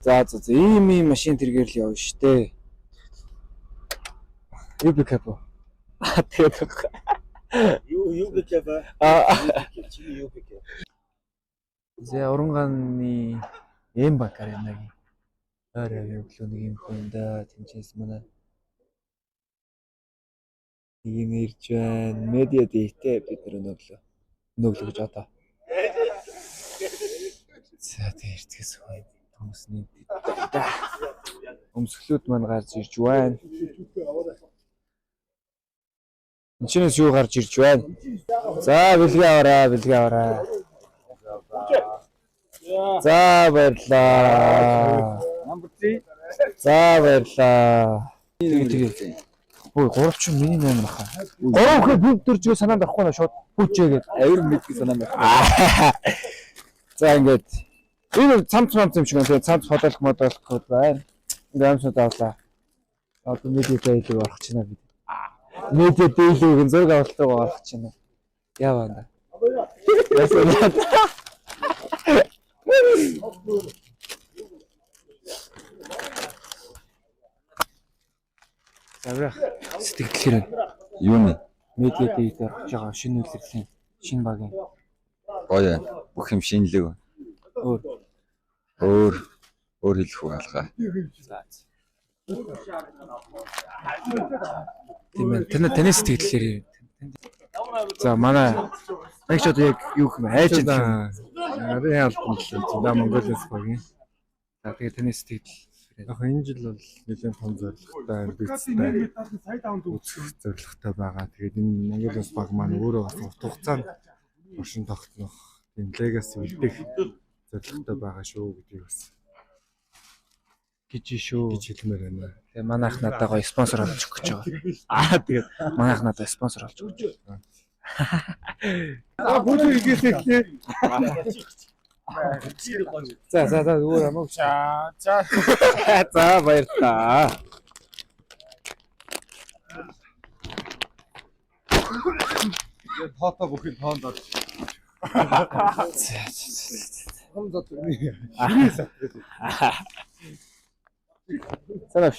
За ийм машин тэргээр л явна штэ. UBK по. Тэгээд UBK ба. Чи UBK. Зэ Оронганы Эмбак аренагийн арай өглөө нэг юм хүндэ тэнцээс манай ийм ирж байна. Медиа дэйтэй бид нөглөө гэж одоо. За тэгээс хойд хүмүүсний өмсгөлүүд маань гарч ирж байна. Энэчнээс юу гарч ирж байна? За бэлгээ аваарай. За баярлаа. Number 3. За баярлаа. Тэгээ. Ой, 3 ч миний 8 баха. 3 гэхэд бүгд дөржөө санаанд авахгүй наа шууд хүчээ гээд авир мэдгүй санаанд авах. За ингээд энэ цамц юм шиг байна. Тэгээ цамц бодолох байна. Ингээд амсууд авлаа. Одоо медиа дэйлэг орох ч байна бид. Медиа дэйлэг зураг авалтайгаа орох ч байна. Яваа. Ясаа. Заврах сэтгэлээр Юуны медиа дэйтэй орж байгаа шинэ үйлрлийн шинэ багийн гоё бүх юм шинэлэг. Өөр хэлэх үг алгаа. Тийм ээ. Таны сэтгэлээр. За манай яг ч одоо яг юу юм айж байна. Арай албан л за Монголиас багийн. За тэгээ таны сэтгэл. Яг энэ жил бол нэлээд том зорилготой амбицтай үзэх зорилготой байгаа. Тэгээд энэ Монголиас баг маань өөрөө бас урт хугацаанд оршин тогтнох энэ легаси үлдэх зорилготой байгаа шүү гэдгийг бас гэж хэлмээр байна. Тэгээ манайх надад гоё спонсор олж өгч байгаа. Тэгээд манайх надад спонсор олж өгч байгаа. Бүгд игээсээ. За өөр амаа. За баярлаа. Фото бүхэн тоонд орж. Хамзат үний. Санаач.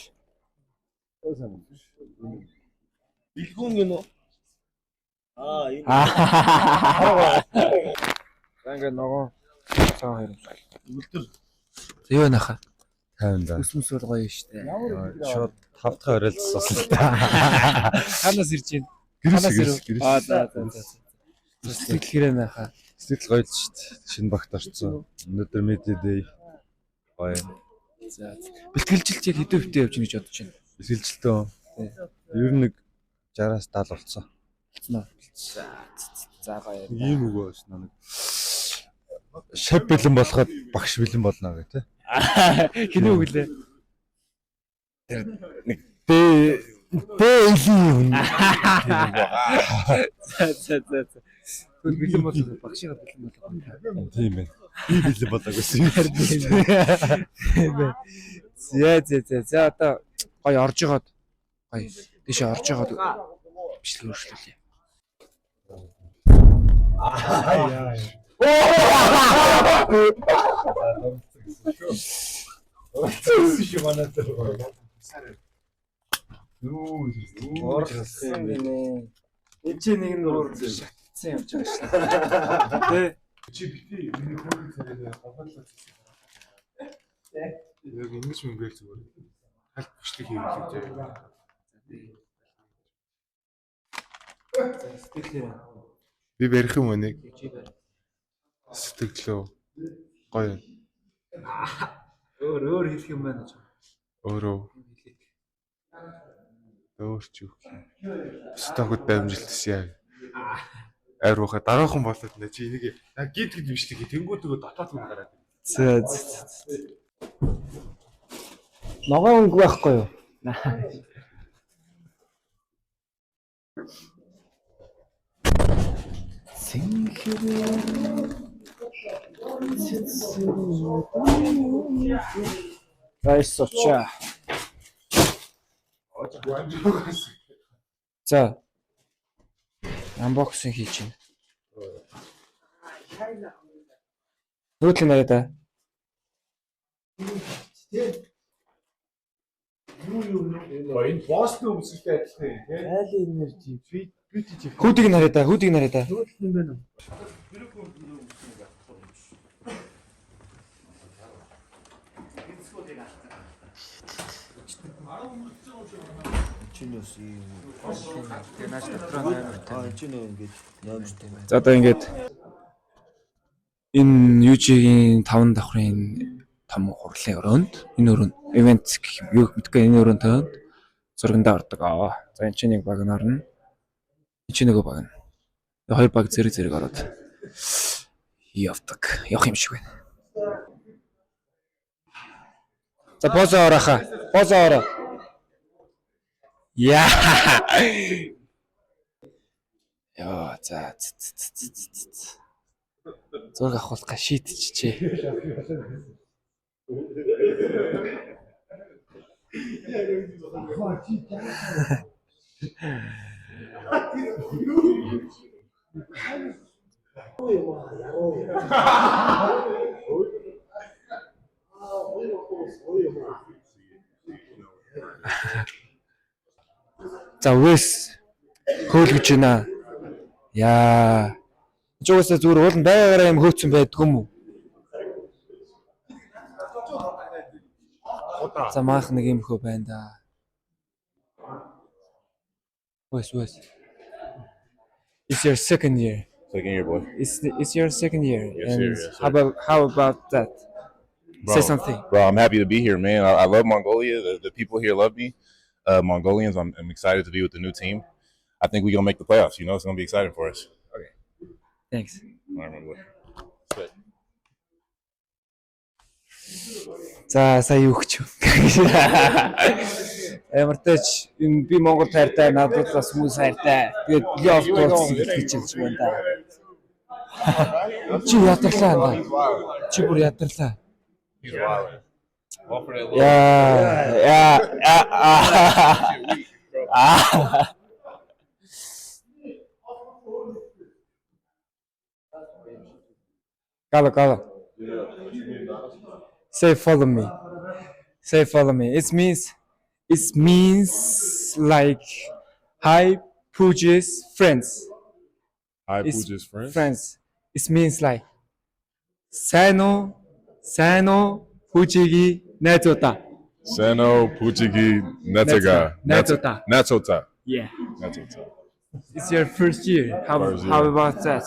Илгүүн гэнэ. Энэ. Ингээ нөгөө цаа хэрэг. Үлдэл. Юу байна хаа? 50 да. Өсмөс бол гоё штэ. Шууд 5 дахь оролцсон л та. Ханаас ирж байна? Гэрээс. За. Сэтгэлээр байна хаа. Сэтгэл гоё л шүү дээ. Шинэ багт орцсон. Өнөөдөр медиа дэй. Гоё. За. Бэлтгэлжилт яг хэдэн хөвтэй явж гэж бодож байна. Бэлтгэлжилтөө. Ер нь нэг 60-аас 70 болцсон. За гоё. Ийм үг байна. Шав бэлэн болоход багш бэлэн болно гэх тээ. Хинэ үг лээ. Тэр нэг бэлэн. За. Хөл бэлэн болох багшигаа бэлэн болох. Тийм ээ. Би бэлэн болоогүйсэн. За одоо гоё орж байгаад гоё тийшээ орж байгаад бичлэг өөрчлөлөө. Эцэг нэг нь өөр шатсан явж байгаа шүү дээ. Чи битээ миний хөрөнгө царайгаа гомдлоо. Яг ингэж мөнгөөл зүгээр. Халт бичлэг хийх гэж байна. За сэтгэлээ. Би барих юм уу нэг? Сэтгэлөө. Гоё. Өөр хэлэх юм байна ч. Өөрөө. Өөр ч юу. Стокод дамжилтс яа. Арууха дараахан болоод нэ чи энийг гид бичлэг тэнгуүтгөө дотоод хүн гараад. За. Ногоон өнгө байхгүй юу? Айсоча. За. Unboxing хийж байна. Нүүдлэн яриа да. Энэ Бостон өмсөлтэй адилхан тийм. Айлын энержи. Би тийч. Хүүдийг нь хараа та, хүүдийг нь хараа та. Юм байна. Чинээс юм. Тэнаш дотроо нээр. Чинээ ингэж номертэй байна. За одоо ингээд энэ UG-ийн 5 давхрын том хурлын өрөөнд энэ өрөөнд ивент гэх юм юу мэдгүй энэ өрөөнд танд зургандаа ордог. За энэ чинь нэг баг нарна. Энэ чинь нөгөө баг нь. Хоёр баг зэрэг ороод явдаг. Явах юм шиг байна. За позо орооха. Позо ороо. Яа. Яа за. Зураг авахлах шийдчихжээ. За үс хөөлгөж байна. Яа. Жогсоо зүгээр уулын байгаараа юм хөөцсөн байдг юм уу? За маах нэг юм хөө байна да. Үс. It's your second year. Second year, boy. It's your second year. Yes, And sir, yes, sir. how about that? Bro, Say something. Bro, I'm happy to be here, man. I love Mongolia. The people here love me. Mongolians, I'm excited to be with the new team. I think we're going to make the playoffs. You know, it's going to be exciting for us. Thanks. All right, my boy. За сая юу гэж вэ? Ямар ч энэ би Монгол хайртай, надад бас хүмүүс хайртай. Тэгээд плей-офф дуулсан гэж хэлж байна да. Чи ядарлаа да. Чи бүр ядарлаа. He's wild. Яа. Gala. Say follow me. Say follow me. It means like hi Puja's friends. Hi, It's Pooja's friends. Friends. It means like Sano Pujigi Netota. Sano, Pujigi, Netaga. Netota. Natota. Yeah. Natota. It's your first year. First year. How about that?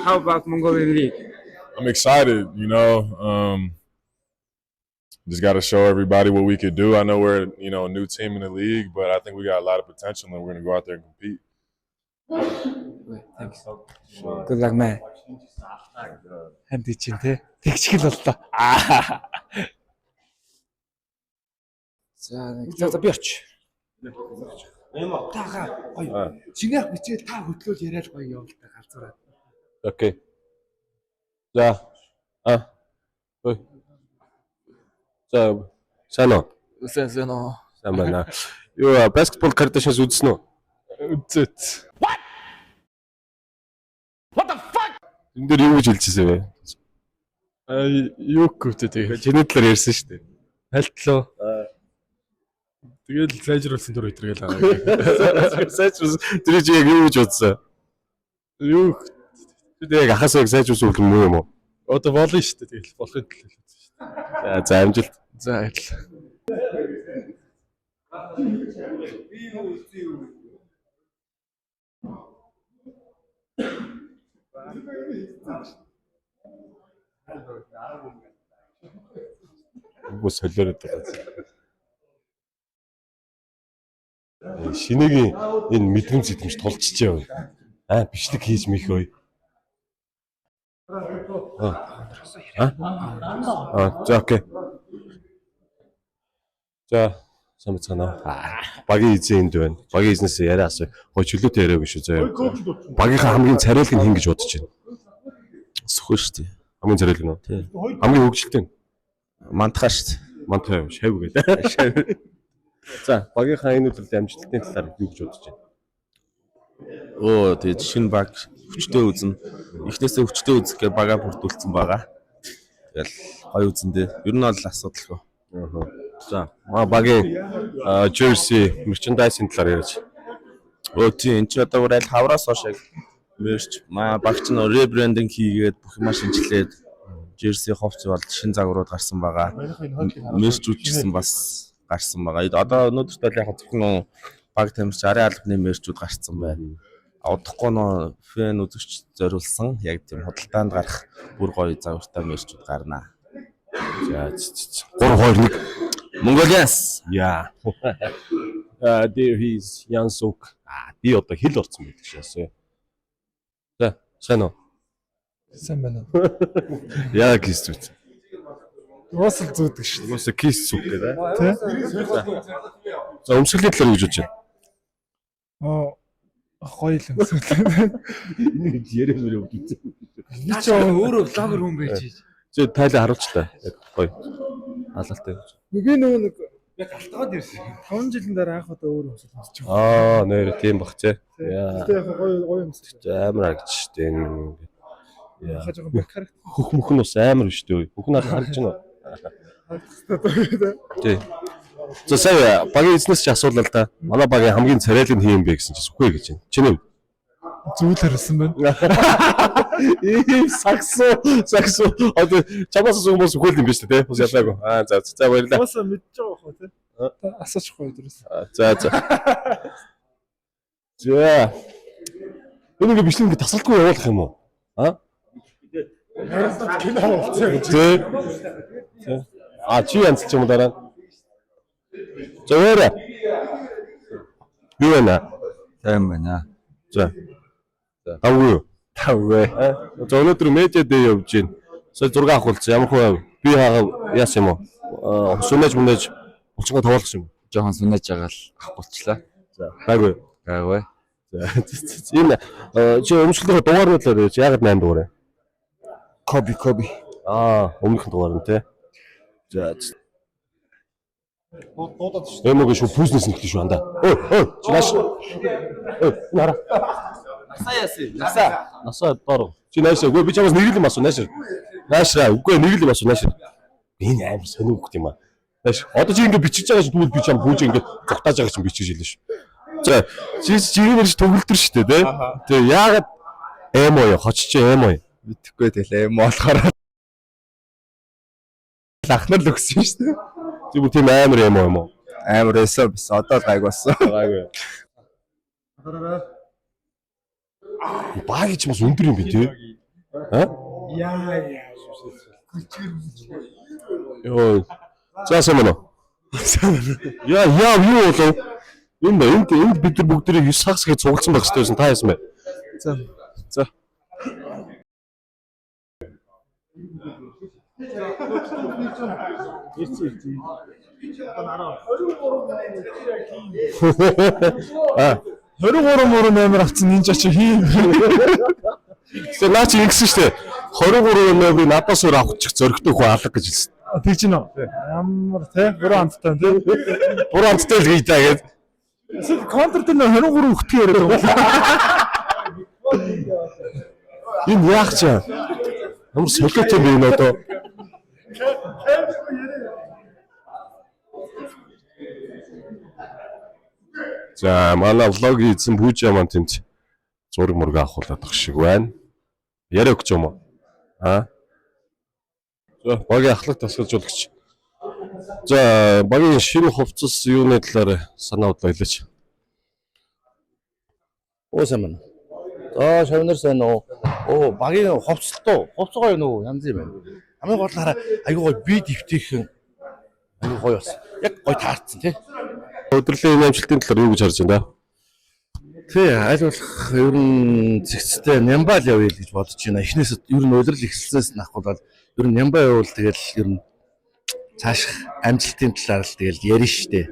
How about Mongolian League? I'm excited, you know. Just got to show everybody what we could do. I know we're, you know, a new team in the league, but I think we got a lot of potential and we're going to go out there and compete. Thanks. Good luck, man. Ханди чинь те. Тэгчгэл боллоо. За би орч. Таага гоё. Чинийх бичээ та хөтлөөл яриад гоё явуултаа галзуураад. Окей. За. Ой. За. Сайн уу? Сайн уу. Сайн байна. Юу баскетбол кардашаас үзсэн үү? Үзet. Энд дээр юу гэж хэлчихсэн бэ? Юу гүтээ тэгээ. Чиний талаар ярьсан шүү дээ. Хальтлоо. Тэгэл сайжруулсан түр өдргээл аа. Сайжруулсан. Тэр чи яг юу гэж бодсон? Юу Тэр яг ахасаа сайжруулсан юм уу юм уу? одоо болно шүү дээ. Тэгэл болохын төлөө л үзсэн шүү дээ. За амжилт. За адил. Бус солиороод байгаа. Шинэгийн энэ мэдрэмж зэдэмж тулччихъя. Бичлэг хийж мэх ой. За окей. За сайн байна. Багийн эзэн энд байна. Багийн эзнээс яриа асуу. Хой чөлөөтэй яриаг шүү заяа. Багийнхаа хамгийн царайлаг нь хин гэж бодож байна. Сөхөө шүү дээ. Хамгийн царайлаг нь. Тийм. Хамгийн хөвгөлтэй нь. Мантахаа шүү дээ. Мантаа шав гэдэг. За багийнхаа энэ үеийн амжилтны талаар юу гэж бодож байна? Тэгээд шинэ баг хүчтэй үзэн. Эхнээсээ хүчтэй үзэхээр багаа бүрдүүлсэн байгаа. Тэгэл гоё үзэндээ. Ер нь бол асуудалгүй. За багийн jersey merchandise-ийн талаар ярьж. Тийм энэ ч одоо бүр аль хавраас хойш мерч багч нь ребрендинг хийгээд бүх юм шинжилээд jersey ховц бол шин загварууд гарсан байгаа. Мерчүүд ч гэсэн бас гарсан байгаа. Одоо өнөөдөрт бол яг зөвхөн баг тамирч арын албаны мерчүүд гарсан байна. Удахгүй нөө фэн үзэгч зориулсан яг тийм худалдаанд гарах бүр гоё загвартай мерчүүд гарнаа. За 3-2-1 Mongolians. яа. There he's Yansuk. Би одоо хэл орсон байдаг шээсээ. За сайн уу? Сайн байна. Яа кис зүт. Уусал зүүдэг шүү дээ. Уусаа кис зүг гэдэг. Тэ? За өмсгөлийн талаар гэж бодож байна. Гоё л өмсгөл. Энийг ярэмэр өгдөө. Би ч өөрөө блогер хүн байж. Зөө тайлаа харуулчлаа. Яг гоё. Алалтай гэж. Нэг яг алтгаад ирсэн. 5 жилийн дараа анх удаа өөр өмсөл өмсөж байгаа. Нэр тийм бах тий. Яа. Гэтэ яг гоё өмсөж. Амар агч штэ энэ. Яа. Хаа жоохон бэкар. Хөх мөх нь бас амар биш дээ. Хөх нь харж байна уу? Тий. За сая багийн эзнес ч асуулаа л да. Манай багийн хамгийн царайлын хийм бэ гэсэн чинь сүхвэ гэж байна. Чиний хувьд Зүйл харсан байна. ийм саксо одоо чамаас хүмүүс сүхэл юм биш үү те? Бас ялаагүй. За баярлалаа. Уусаа мэдж байгаа бохоо те. Асуучих гоё дөрөс. За. За. Энийг бичлэн ингэ тасалдгүй явуулах юм уу? Кино болцсон. Чи янзч юм дараа. За яарэ. Юу вэ? Тийм байна. За. Тавгүй. За өнөөдөр медиа дэй явж байна. Сая 6 ахуулсан. Ямар хөө би хаагаа яасан юм уу? Сүнэж мүнэж булчингаа тоглох юм. Жохон сүнэж байгаа л болчлаа. За. Гайгүй. За. Энэ чи өмсгөлийн дугаар нь л яагаад 8 дугаар вэ? Коби. Өмнөх дугаар нь тий. За. Эмээг шүү пүүснес нэгтэй шүү андаа. Чи нааш. Нара. Насаа дор. Чи наашаа. Үгүй би чамаас нэг л юм асуу наашаа. Наашаа. Үгүй нэг л юм асуу наашаа. Би амар сонио хөх юм аа. Нааш. Одоо чи ингэ бичиж байгаа ч тэгвэл би чам бүүж ингэ зогтааж байгаа ч бичиж хэлнэ шүү. За. Чи нэрч төгөлдөр шүү дээ тий. Тэгээ яагаад эмо юу? Хочч эмо юу? Мэдхгүй тэгэл эм болохоор лахнал өгсөн шүү дээ. Чи бүр тийм амар эмо юм уу? Амар эсэ bis одоо л гайг болсон. Гайгүй. Баг ч бас өндөр юм би тий. Йоо. Заасан мөн. Яа юу болов? Энд бид нар бүгдээ 9 сагс гэж цугласан байх хэрэгтэй байсан. Та яасан бэ? За. А 23 амар авсан нинжа чи хийм. Тэгээ наа чи ингэсэн шүү дээ. 23 номерыг надаас өөр авчих зөрөгтэй хөө алга гэж хэлсэн. Тэгж нөө. Ямар те 3 амттай те. 3 амттай л хийдаа гэж. Контр дээр 23 өгтгий яриад байгаа. Энэ яах ч юм. Ямар солиотой юм бэ одоо? За манай влог хийсэн Пүүжа маань тэмч зураг мураг авахулаад тах шиг байна. Яриа өгч юм уу? За багийн ахлах тасгалжуулагч. За багийн шинэ хувцас юуны талаар санаа бодлоо хэлээч. Сайн байна. За шавнар сайн уу? Багийн хувцалтуу. Хувцгаа юу янз юм байна. Хамгийн гол хараа аюу гой би дэвтийхэн аюу гой бас. Яг гой таарсан тий. Өдрлийн амжилтын талаар юу гэж харж байна? Тий, аль болох ер нь зэгцтэй нямбал явъя гэж бодож байна. Эхнээс ер нь удирдал эхэлснээс нахвал ер нь нямбаа явуул тэгэл ер нь цааш амжилтын талаар л тэгэл ярина штэ.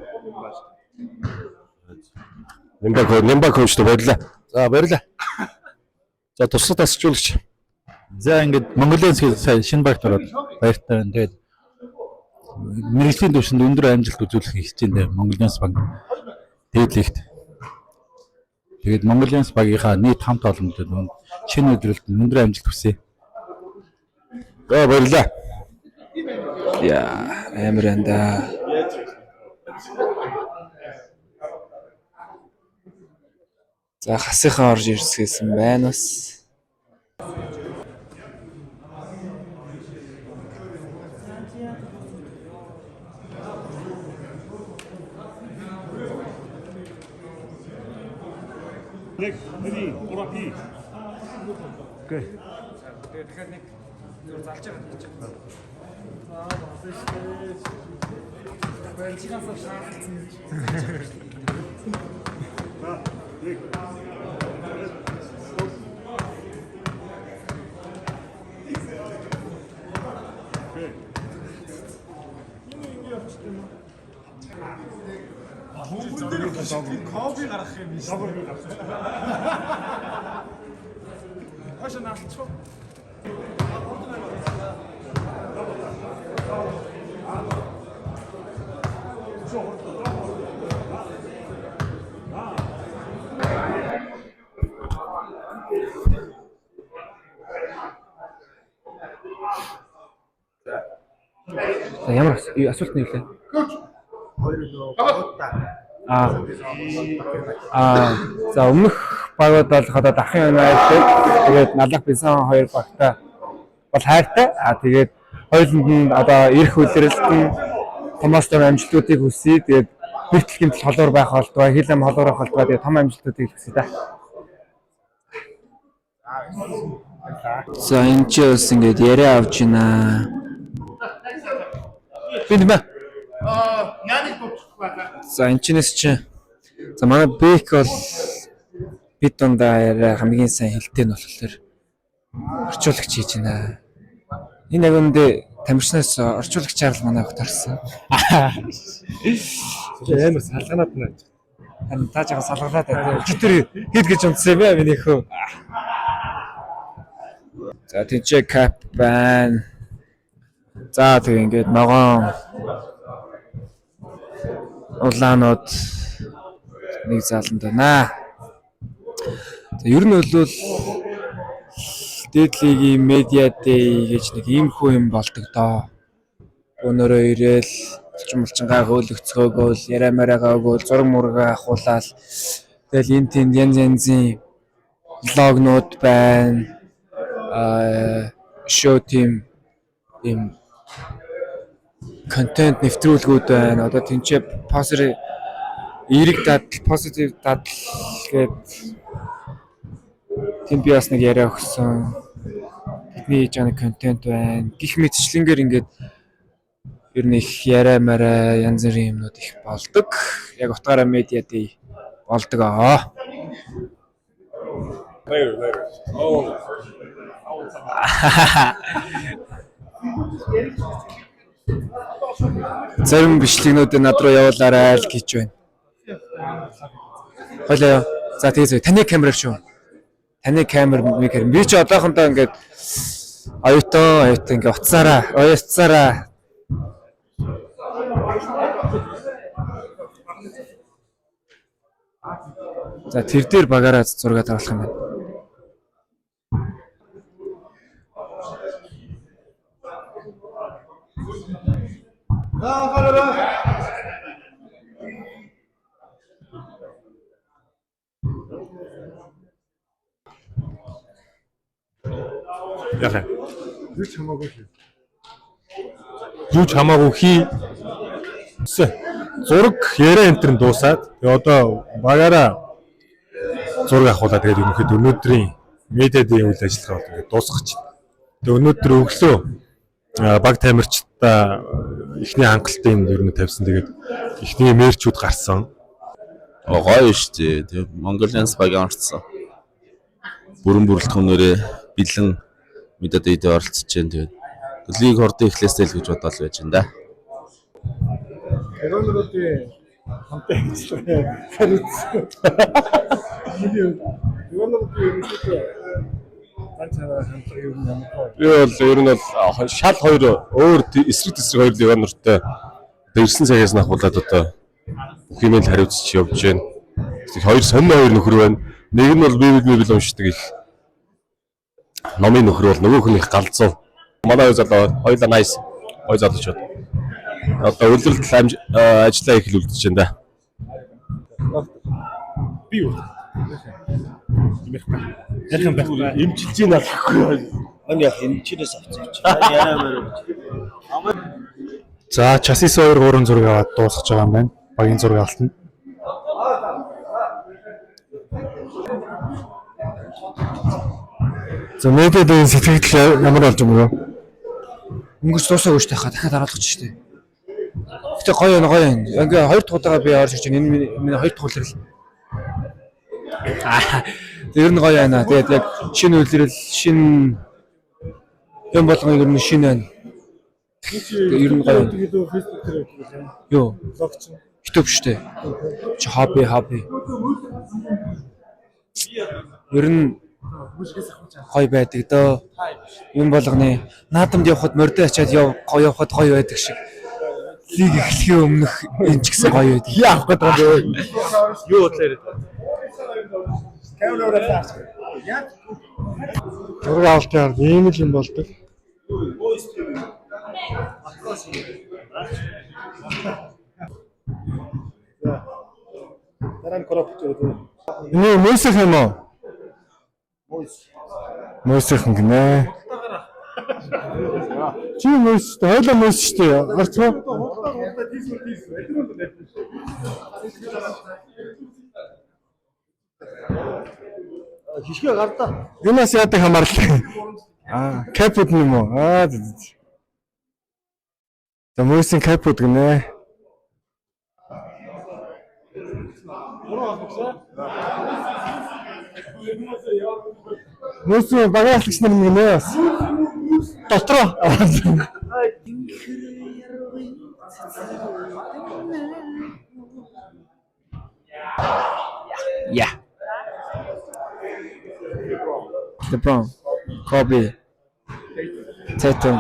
Нямбаа коучтой баярлаа. За баярлаа. За туслах тасгалжуулагч. За ингээд Mongolians сая шинэ багт ороод баяртай байна. Тэгээд мэрэгжлийн түвшинд өндөр амжилт үзүүлэх их хичээндээ Mongolians баг дээдлэгт. Тэгээд Mongolians багийнхаа нийт хамт олондод шинэ өдрөлд өндөр амжилт хүсье. За баярлаа. Яа. Амар анда. За хасынхаа орж ирсгэсэн байна бас. За ямар асуулт нь юу лээ? За өмнөх багууд бол одоо дахин онойтой. Тэгээд налах бинсан хоёр багтай бол хайртай. Тэгээд хоёуланд нь одоо ирэх үлрэлт нь томоостой амжилтуудыг хүсье. Тэгээд бэлтгэл гэмтэл холуур байх болтугай, хил ам холуур байх болтугай. Тэгээд том амжилтуудыг хүсье да. За энэ ч бас ингээд яриа авч байна. Бинмэ. За энэ чинээс чи. За манай бэк бол бид дундаа хамгийн сайн хэлтэй нь болохоор орчуулагч хийж байна. Энэ яг үндэ тамирчнаас орчуулагчаар л манай огт харсан. Амар салганаад байна. Харин тааж байгаа салгалаад байна. Өчтөр хэд гэж унтсан бэ миний хөө. За тийч кап байна. За тэг ингээд ногоон улаанууд нэг зааланд байна. За ер нь бол дээдлигийн медиа дэй гэж нэг иймэрхүү юм болдог доо. Өнөөрөө ирээл чумалчингаа хөөлөгцгөөгөөл яриамаараа өгөөл зураг мургаа ахуулаад тэгэл энэ тэнд янзын влогнууд байна. Шоу тим им контент нэвтрүүлгүүд байна. Одоо тэнцээ эерэг дадал, позитив дадал гээд тэнд би бас нэг яриа өгсөн. Бидний хийж байгаа контент байна. Гэх мэтчлэнгээр ингээд ер нь их яриа мараа янз бүрийн юмнууд их болдог. Яг утгаараа медиа дэй болдог аа. Later. Oh. Зарим бичлэгнүүдээ над руу явуулаарай л гэж байна. Хойлоо. За тэгээ таны камераар шүү. Таны камер микэр. Би ч одоохондоо ингээд оюутан ингээд уцаараа. За тэр дээр багаараа зураг тавуулах юм байна. Яхаа. Юу ч хамаагүй хий. Зураг яриа энтер дуусаад тэгээ одоо багаараа зураг авахулаа тэгээд ерөнхийдөө өнөөдрийн медиа дэйн үйл ажиллагаа бол ингээд дуусгах чинь. Тэгээ өнөөдөр өглөө баг тамирчдаа ихний хангалттай юм ер нь тавьсан. Тэгээд ихний мэрчүүд гарсан. Гоё шүү дээ. Тэгээ Mongolians багийн орцсон. Бүрэн бүрэлдэхүүнээрээ бэлэн медиа дэйд оролцож байна. Тэгээд лиг хордын эхлээсээ л гэж бодоод байж байна да. Егонруудын хамтаа ажиллагаа хариуцсан. Егонруудын ерөнхийдөө ганцаараа хамтлаг юм ямар. Би бол ер нь бол шал хоёр өөр эсрэг хоёр ливануртай ирсэн цагаас нь ахуулаад одоо бүх юм л хариуцж явж байна. Хоёр сонин хоёр нөхөр байна. Нэг нь бол библ уншдаг их. Номын нөхөр бол нөгөөх нь их галзуу. Манай хоёр залуу хоёулаа nice. Хоёр залуучууд. одоо үлрэлт ажиллаа их л үлдэж байна да. Би юу? Яхан байхгүй. Эмчилж ийн алахгүй. Ань яг эмчнээс авчихсан. Яриамаар. За Chassis 2 зураг аваад дуусгаж байгаа юм байна. Багийн зураг алтна. За медиадын сэтгэл ямар болж байгаа юм бэ? Өнгөс дуусаагүй шүү дээ. Дахиад харуулах ч шүү дээ. Гэтэ гоё байна. Ингээ хоёр дахь удаага би орж ирж байна. Энэ миний хоёр дахь үлрэл. Тэр нь гоё байна. Тэгээд яг шинэ үлрэл, шинэ юм болгоно ер нь шинэ байна. Ер нь гоё. Facebook дээр байдаг. Юу? Логч. YouTube шүү дээ. Чи хобби. Ер нь гоё байдаг дөө. Юм болгоны наадамд явхад мордо ачаад явхад гоё байдаг шиг. Лиг эхлэхийн өмнөх энэ ч гэсэн гоё байдаг. Яах гээд байгаа юм бэ? Юу бодлоо яриад. Зураг авалтаар ийм л юм болдог. Дараа нь кроп гэдэг. Энэ мөсөх юм уу? Мөсөх гинэ. Чи мөс, хойлоо мөс шүү дээ. Гарцгаа. Хишгэ гардаа. Юунаас яадаг хамаарлаа. Капут юм уу? За мөсийн капут гинэ. Мөсийн багаалагч нар юм гинэ бас. Дотроо. Yeah. LeBron, Kobe, Tatum.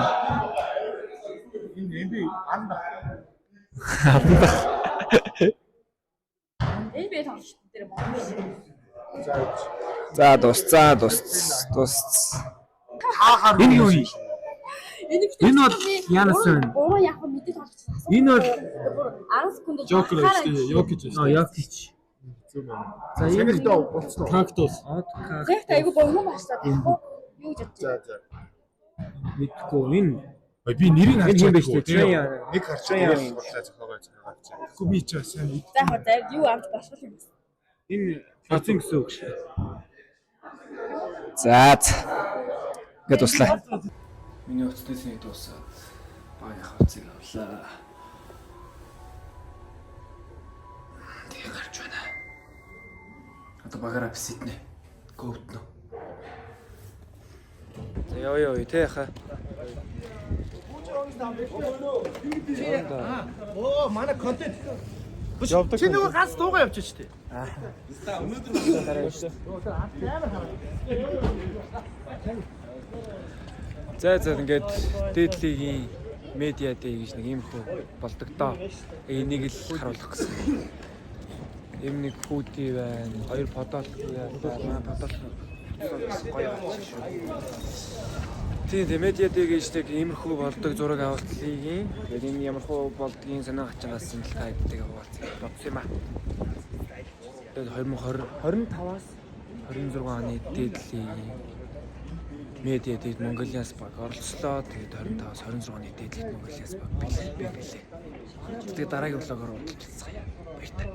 NBA тоглож тэр Монгол. За дус. Энэ юу юм? Энэ бол Янас байна. Өөрөө яг мэдээ тоглочихсон. Энэ бол 10 секунд Жокер шүү дээ. Йокич шүү дээ. Якич. За энэ дөө болцсон. Кактус. Зэгт айгу богино баштаад байхгүй юу гэж бодчих. За. мэдгүй энэ Би нэрийг юм биш үү? Нэг харчаа боллаа зохиогоо авчаа. Тэгэхгүй би ч сайн За яг зайд юу авч болох юм бэ? энэ фазин гэсэн үг шүү. За. Ингээд туслаа. Миний утасны дуусаад багийн хавцыг авлаа. Тэгээ гарч байна. Одоо багаараа бисэднэ. Говтно. За ёо тэ яха. Оо манай контент. Чи нөгөө ганц дуугаа явчих штэ. За ингээд дээдлигийн медиа дэй гэж нэг юм хөө болдог доо. Энийг л харуулах гэсэн. Ийм нэг хүүти байна. Хоёр подолт байна. Подолт гоё болчих шүү. Тийм медиа дэй гэж нэг иймэрхүү болдог зураг авалтлыгийн. Тэгээд энэ ямархуу болдгийн санаа хачаагаас нь л тайддаг хуваалцах бодсон юм аа. Тэгээд 2025-аас 26 оны дээдлийн медиа дээд Монголиас баг оролцлоо. Тэгээд 25-аас 26 оны дээдлэгт Монголиас баг билээ. Тэгээд дараагийн влогоор уулзчихсан. Баярлалаа.